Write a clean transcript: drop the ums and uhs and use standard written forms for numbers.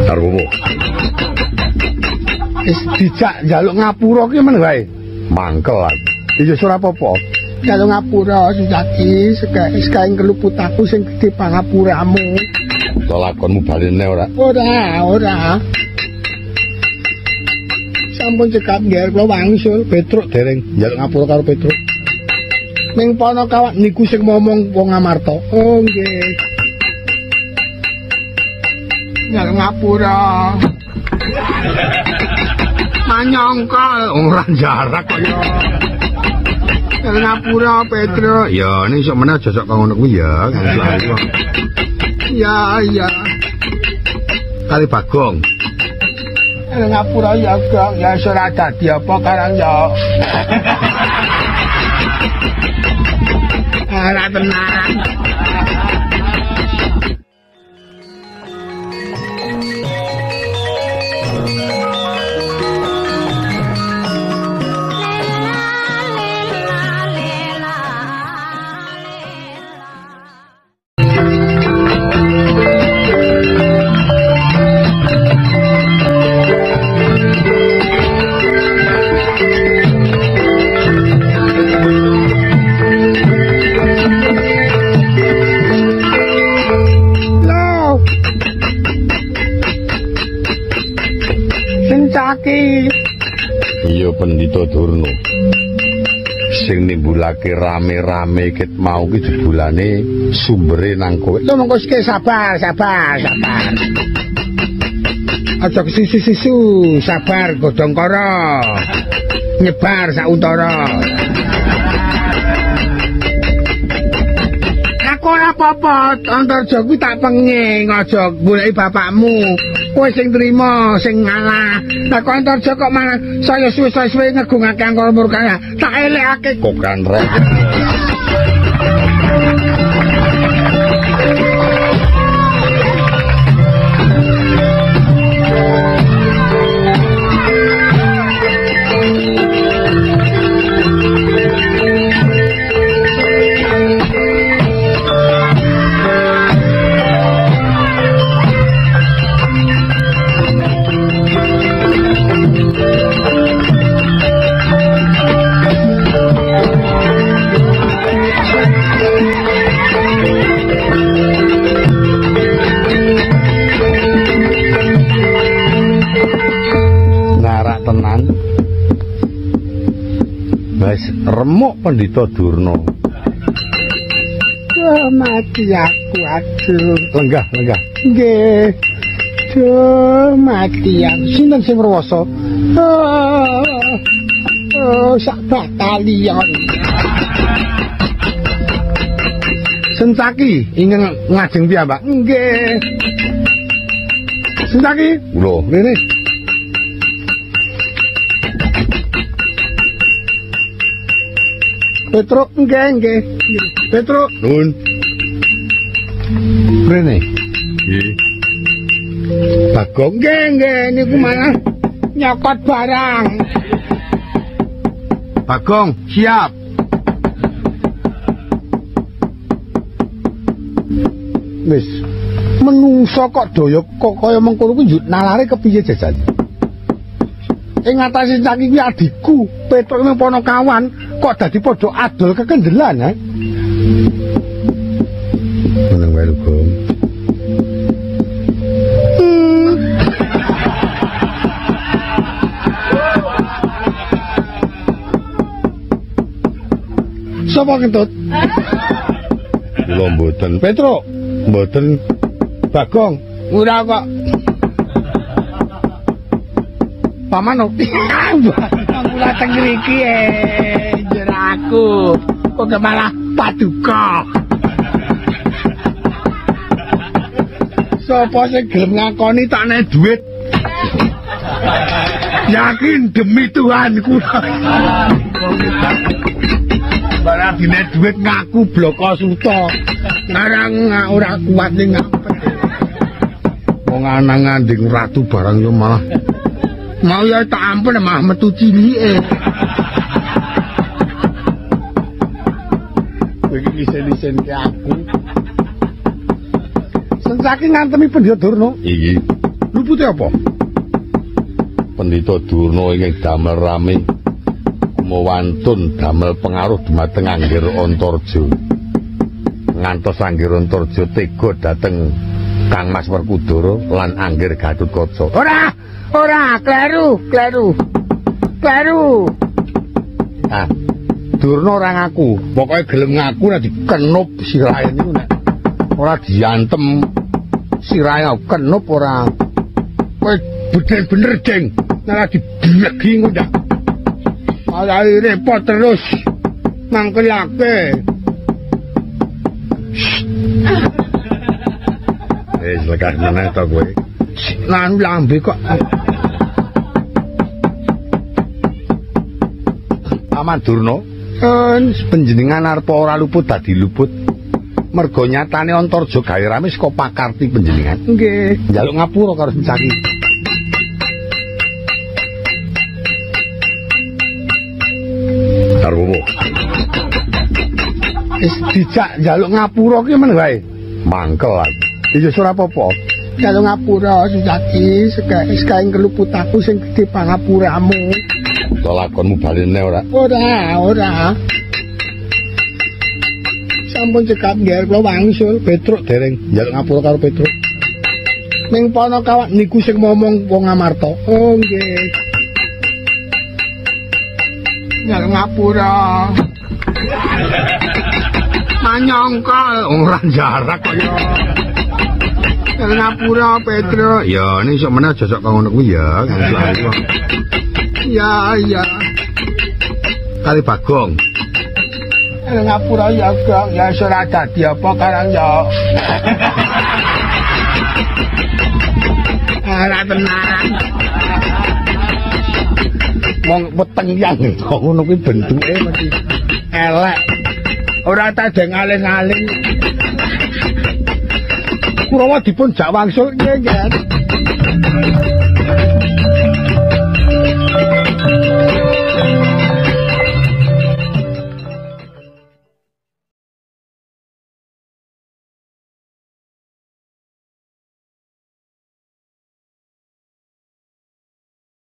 Karo opo? Wis dijak njaluk ngapura ki men wae. Mangkel aku. Iya ora apa-apa. Njaluk ngapura Sencaki, sekaing keluput aku sing gedhe pangapuramu. Lakonmu balene ora? Ora. Sampun cekap nggih kula wangsul Petruk dereng njaluk ngapura karo Petruk. Ning pono kawat niku sing ngomong wong Amarta. Oh nggih. Njaluk ngapura. Manyongkol ora jarak kok ya. Njaluk ngapura Petruk. Ya ning sok meneh aja sok ngono kuwi ya. Ya. Kali Bagong. Ngapura ya Gong, ya ora dadi apa karang ya. Ora tenan. Iya Pendhita Durna. Sing nimbulake rame-rame ket mau ki jebulane sumbere nang kowe. Lho monggo sik sabar. Aja kesusu-susu, sabar godhongkara. Nyebar sauntara. Aku ora apa-apa, Antarja kuwi tak penging aja goleki bapakmu. Kowe sing trima, sing ngalah. Lah kok Antarja kok malah saya suwe-suwe ngegungake angkara murka. Tak elekake kok kan rek. Remuk Pendhita Durna. Wah mati aku aduh. Lenggah. Nggih. Duh mati aku. Sinten sing mrewasa? Sak batalion. Sencaki ingin ngajeng piyambak. Nggih. Sencaki. Lho, rene. Petruk nggih. Petruk. Nun. Rene. Nggih. Bagong nggih niku malah nyokot barang. Bagong, siap. Wis. Menungso kok daya kok kaya mengkono kuwi nalare kepiye jajan? Ing atase Caki kuwi adikku, Petruk ning Ponokawan, kok dadi padha adol kekendelan, ha? Meneng wae lho, Gong. Sapa kentut? Kula mboten. Petruk, Mboten. Bagong, ora kok. Paman kula teng mriki jeraku kok malah paduka. Sapa sing gelem ngakoni tak nek dhuwit? Yakin demi Tuhan kula. Barang dine dhuwit ngaku bloko suta. Ngarang ora kuat ning ngapet. Wong anang nganding ratu barang yo malah mau ya tak ampun mah metu cilike. Iki isen-isen ke aku. saking ngantemi Pendhita Durna. Iki Lupute apa? Pendhita Durna ingkang damel rame mewantun damel pengaruh dumateng Anggir Antarja. Ngantos Anggir Antarja tega dhateng Kang Mas Werkudara lan Anggir Gatotkaca. Ora, kleru. Ah, Durna ora ngaku. Pokoke gelem ngaku nek dikenup sirahe niku nek ora diantem sirahe kenup ora. Kowe bener-bener, Ding. Nek diblegi ngono ndak. Malah repot terus mangkelake. Lekas meneh to kowe. Lan lambe kok. Paman Durna, panjenengan arep ora luput dadi luput. Merga nyatane Antarja gawe rame saka pakarti panjenengan. Nggih, njaluk ngapura karo Sencaki. Tarwowo. Wis dijak njaluk ngapura ki men wae. Mangkel. Iya ora apa-apa. Njaluk ngapura Sencaki, sekaing keluput aku sing gedhe pangapuramu. Lakonmu balene ora? Ora. Sampun cekap nggih kula wangsul Petruk dereng njaluk ngapura karo Petruk. Ning pana kawak niku sing ngomong wong Amarta. Oh nggih. Njaluk ngapura. Manyongkol ora jarak kok ya. Njaluk ngapura Petruk. Ya ning sok meneh aja sok ngono kuwi ya, kan iku. Ya. Kali Bagong. Ngapura ya, Gong. Ya ora dadi apa karang ya. Ora tenan. Wong weteng yang ngono kuwi bentuke mesti elek. Ora tadeng aling-aling. Kurawa dipun jak wangsul nggih.